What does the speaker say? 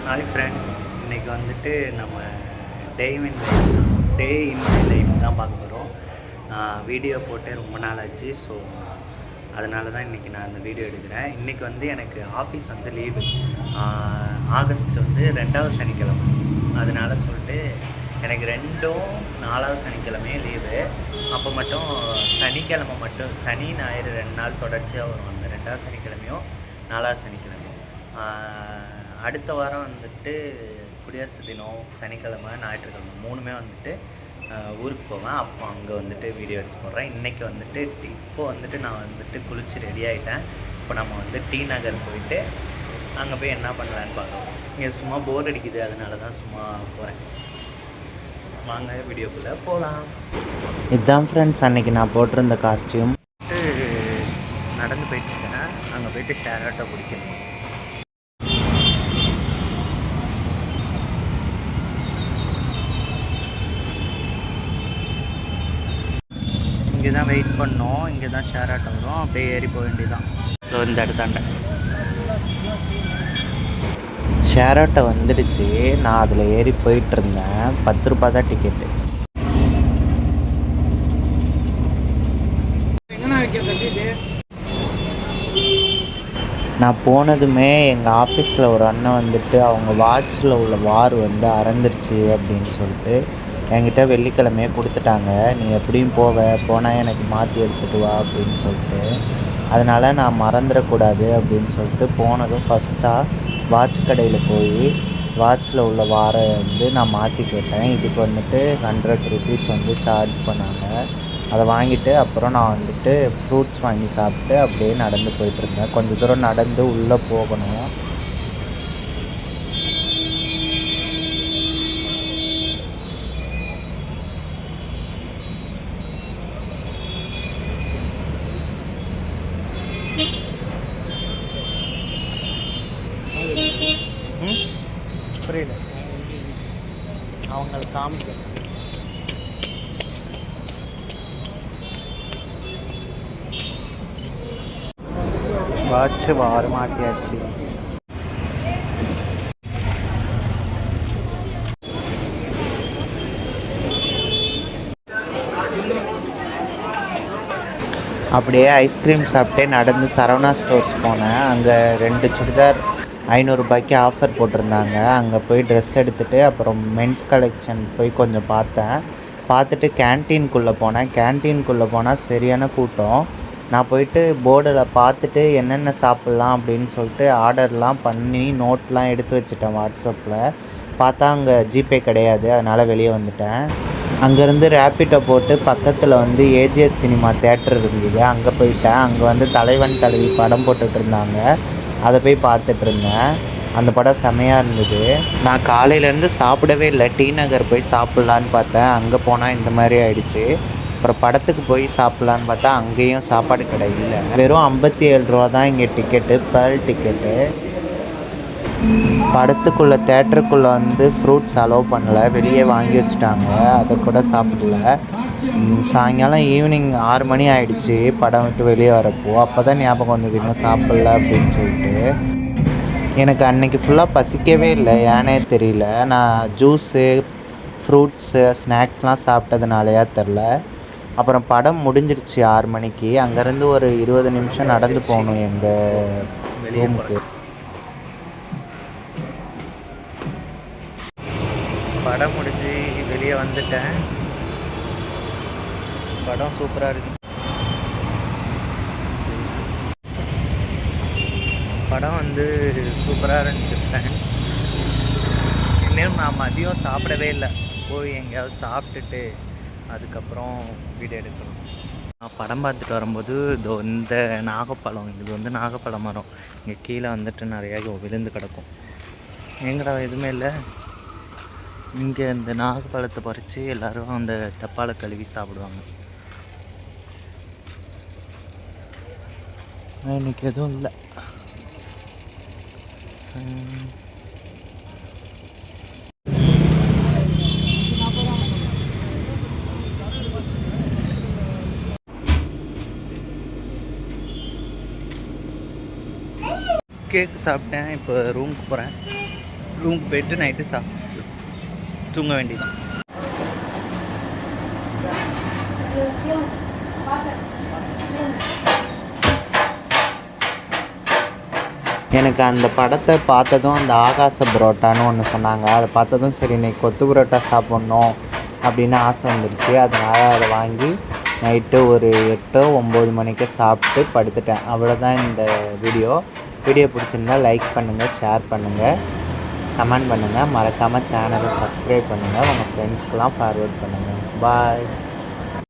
Hi friends, இன்றைக்கி வந்துட்டு நம்ம டே இன் மை லைஃப் தான் பார்க்க போகிறோம். வீடியோ போட்டே ரொம்ப நாள் ஆச்சு. ஸோ அதனால தான் இன்றைக்கி நான் அந்த வீடியோ எடுக்கிறேன். இன்றைக்கி வந்து எனக்கு ஆஃபீஸ் வந்து லீவு. ஆகஸ்ட் வந்து 2வது சனிக்கிழமை. அதனால் சொல்லிட்டு எனக்கு 2ம் 4வது சனிக்கிழமையே லீவு. அப்போ மட்டும் சனிக்கிழமை மட்டும், சனி ஞாயிறு 2 நாள் தொடர்ச்சியாக வரும். அந்த 2வது சனிக்கிழமையும் 4வது சனிக்கிழமையும். அடுத்த வாரம் வந்துட்டு குடியரசு தினம், சனிக்கிழமை, ஞாயிற்றுக்கிழமை 3மே வந்துட்டு ஊருக்கு போவேன். அப்போ அங்கே வந்துட்டு வீடியோ எடுத்து போடுறேன். இன்றைக்கி வந்துட்டு இப்போ வந்துட்டு நான் வந்துட்டு குளித்து ரெடி ஆகிட்டேன். இப்போ நம்ம வந்து டி நகர் போயிட்டு அங்கே போய் என்ன பண்ணலான்னு பார்க்கலாம். இங்கே சும்மா போர் அடிக்குது, அதனால தான் சும்மா போகிறேன். வாங்க வீடியோக்குள்ளே போகலாம். இதுதான் ஃப்ரெண்ட்ஸ் அன்றைக்கி நான் போட்டிருந்த காஸ்டியூம். நடந்து போயிட்டுருக்கேன். அங்கே போயிட்டு ஷேர் ஆட்டோ பிடிக்கணும். இங்கே தான் வெயிட் பண்ணோம். இங்கே தான் ஷேர் ஆட்டோ வரும். அப்படியே ஏறி போக வேண்டியதான். ஸோ இந்த இடத்தாண்ட ஷேர் ஆட்டோ வந்துடுச்சு. நான் அதில் ஏறி போயிட்டுருந்தேன். 10 ரூபா தான் டிக்கெட்டு. நான் போனதுமே எங்கள் ஆஃபீஸில் ஒரு அண்ணன் வந்துட்டு அவங்க வாட்சில் உள்ள வார் வந்து அறந்துருச்சு அப்படின்னு சொல்லிட்டு என்கிட்ட வெள்ளிக்கிழமையே கொடுத்துட்டாங்க. நீ எப்படியும் போனால் எனக்கு மாற்றி எடுத்துகிட்டு வா அப்படின்னு சொல்லிட்டு. அதனால் நான் மறந்துடக்கூடாது அப்படின்னு சொல்லிட்டு போனதும் ஃபஸ்ட்டாக வாட்ச் கடையில் போய் வாட்சில் உள்ள வாரை வந்து நான் மாற்றி கேட்டேன். இதுக்கு வந்துட்டு 100 ருபீஸ் வந்து சார்ஜ் பண்ணாங்க. அதை வாங்கிட்டு அப்புறம் நான் வந்துட்டு ஃப்ரூட்ஸ் வாங்கி சாப்பிட்டு அப்படியே நடந்து போயிட்டுருந்தேன். கொஞ்சம் தூரம் நடந்து உள்ளே போகணும். புரியல, அவங்களுக்கு காமிக்க. வாட்ச் வார் மாட்டியாச்சு. அப்படியே ஐஸ்கிரீம் சாப்பிட்டே நடந்து சரவணா ஸ்டோர்ஸ் போனேன். அங்கே 2 சுடிதார் 500 ரூபாய்க்கு ஆஃபர் போட்டிருந்தாங்க. அங்கே போய் ட்ரெஸ் எடுத்துகிட்டு அப்புறம் மென்ஸ் கலெக்ஷன் போய் கொஞ்சம் பார்த்துட்டு கேன்டீனுக்குள்ளே போனேன். கேன்டீனுக்குள்ளே போனால் சரியான கூட்டம். நான் போயிட்டு போர்டில் பார்த்துட்டு என்னென்ன சாப்பிட்லாம் அப்படின்னு சொல்லிட்டு ஆர்டர்லாம் பண்ணி நோட்லாம் எடுத்து வச்சுட்டேன். வாட்ஸ்அப்பில் பார்த்தா அங்கே ஜிபே கிடையாது. அதனால் வெளியே வந்துட்டேன். அங்கேருந்து ரேப்பிட்டோ போட்டு பக்கத்தில் வந்து ஏஜிஎஸ் சினிமா தேட்டர் இருந்தது. அங்கே போயிட்டேன். அங்கே வந்து தலைவன் தலைவி படம் போட்டுட்டு இருந்தாங்க. அதை போய் பார்த்துட்ருந்தேன். அந்த படம் செமையாக இருந்தது. நான் காலையிலேருந்து சாப்பிடவே இல்லை. டி நகர் போய் சாப்பிட்லான்னு பார்த்தேன். அங்கே போனால் இந்த மாதிரி ஆயிடுச்சு. அப்புறம் படத்துக்கு போய் சாப்பிட்லான்னு பார்த்தா அங்கேயும் சாப்பாடு கடை இல்லை. வெறும் 57 ரூபா தான் இங்கே டிக்கெட்டு, பேர்ல் டிக்கெட்டு. படத்துக்குள்ளே தேட்டருக்குள்ளே வந்து ஃப்ரூட்ஸ் அலோவ் பண்ணலை. வெளியே வாங்கி வச்சுட்டாங்க. அதை கூட சாப்பிடல. சாயங்காலம் ஈவினிங் 6 மணி ஆகிடுச்சு படம் விட்டு வெளியே வரப்போ. அப்போ தான் ஞாபகம் வந்தது இன்னும் சாப்பிட்ல அப்படின்னு சொல்லிட்டு. எனக்கு அன்றைக்கி ஃபுல்லாக பசிக்கவே இல்லை, ஏனே தெரியல. நான் ஜூஸு, ஃப்ரூட்ஸு, ஸ்நாக்ஸ்லாம் சாப்பிட்டதுனாலையா தெரில. அப்புறம் படம் முடிஞ்சிருச்சு 6 மணிக்கு. அங்கேருந்து ஒரு 20 நிமிஷம் நடந்து போகணும் எங்கள் ரூமுக்கு. படம் முடிஞ்சு வெளியே வந்துட்டேன். படம் சூப்பராக இருக்கு. படம் வந்து சூப்பராக இருந்துச்சு ஃப்ரெண்ட்ஸ். இன்னும் நான் மதியம் சாப்பிடவே இல்லை. போய் எங்கேயாவது சாப்பிட்டுட்டு அதுக்கப்புறம் வீடியோ எடுக்கணும். நான் படம் பார்த்துட்டு வரும்போது இந்த நாகப்பழம், இது வந்து நாகப்பழம் மரம். இங்கே கீழே வந்துட்டு நிறையா விழுந்து கிடக்கும். எங்கடா எதுவுமே இல்லை. இங்கே இந்த நாகப்பழத்தை பறித்து எல்லோரும் அந்த டப்பாவில் கழுவி சாப்பிடுவாங்க. இன்னைக்கு எதுவும் இல்லை. கேக்கு சாப்பிட்டேன். இப்போ ரூமுக்கு போகிறேன். ரூமுக்கு போயிட்டு நைட்டு தூங்க வேண்டியதான். எனக்கு அந்த படத்தை பார்த்ததும் அந்த ஆகாச புரோட்டான்னு ஒன்று சொன்னாங்க. அதை பார்த்ததும் சரி இன்னைக்கு கொத்து புரோட்டா சாப்பிட்ணும் அப்படின்னு ஆசை வந்துடுச்சு. அதனால் அதை வாங்கி நைட்டு ஒரு 8-9 மணிக்கு சாப்பிட்டு படுத்துட்டேன். அவ்வளோதான் இந்த வீடியோ பிடிச்சிருந்தால் லைக் பண்ணுங்கள், ஷேர் பண்ணுங்கள், கமெண்ட் பண்ணுங்கள். மறக்காமல் சேனலை சப்ஸ்கிரைப் பண்ணுங்கள். உங்கள் ஃப்ரெண்ட்ஸ்க்கெலாம் ஃபார்வேர்ட் பண்ணுங்கள். பாய்.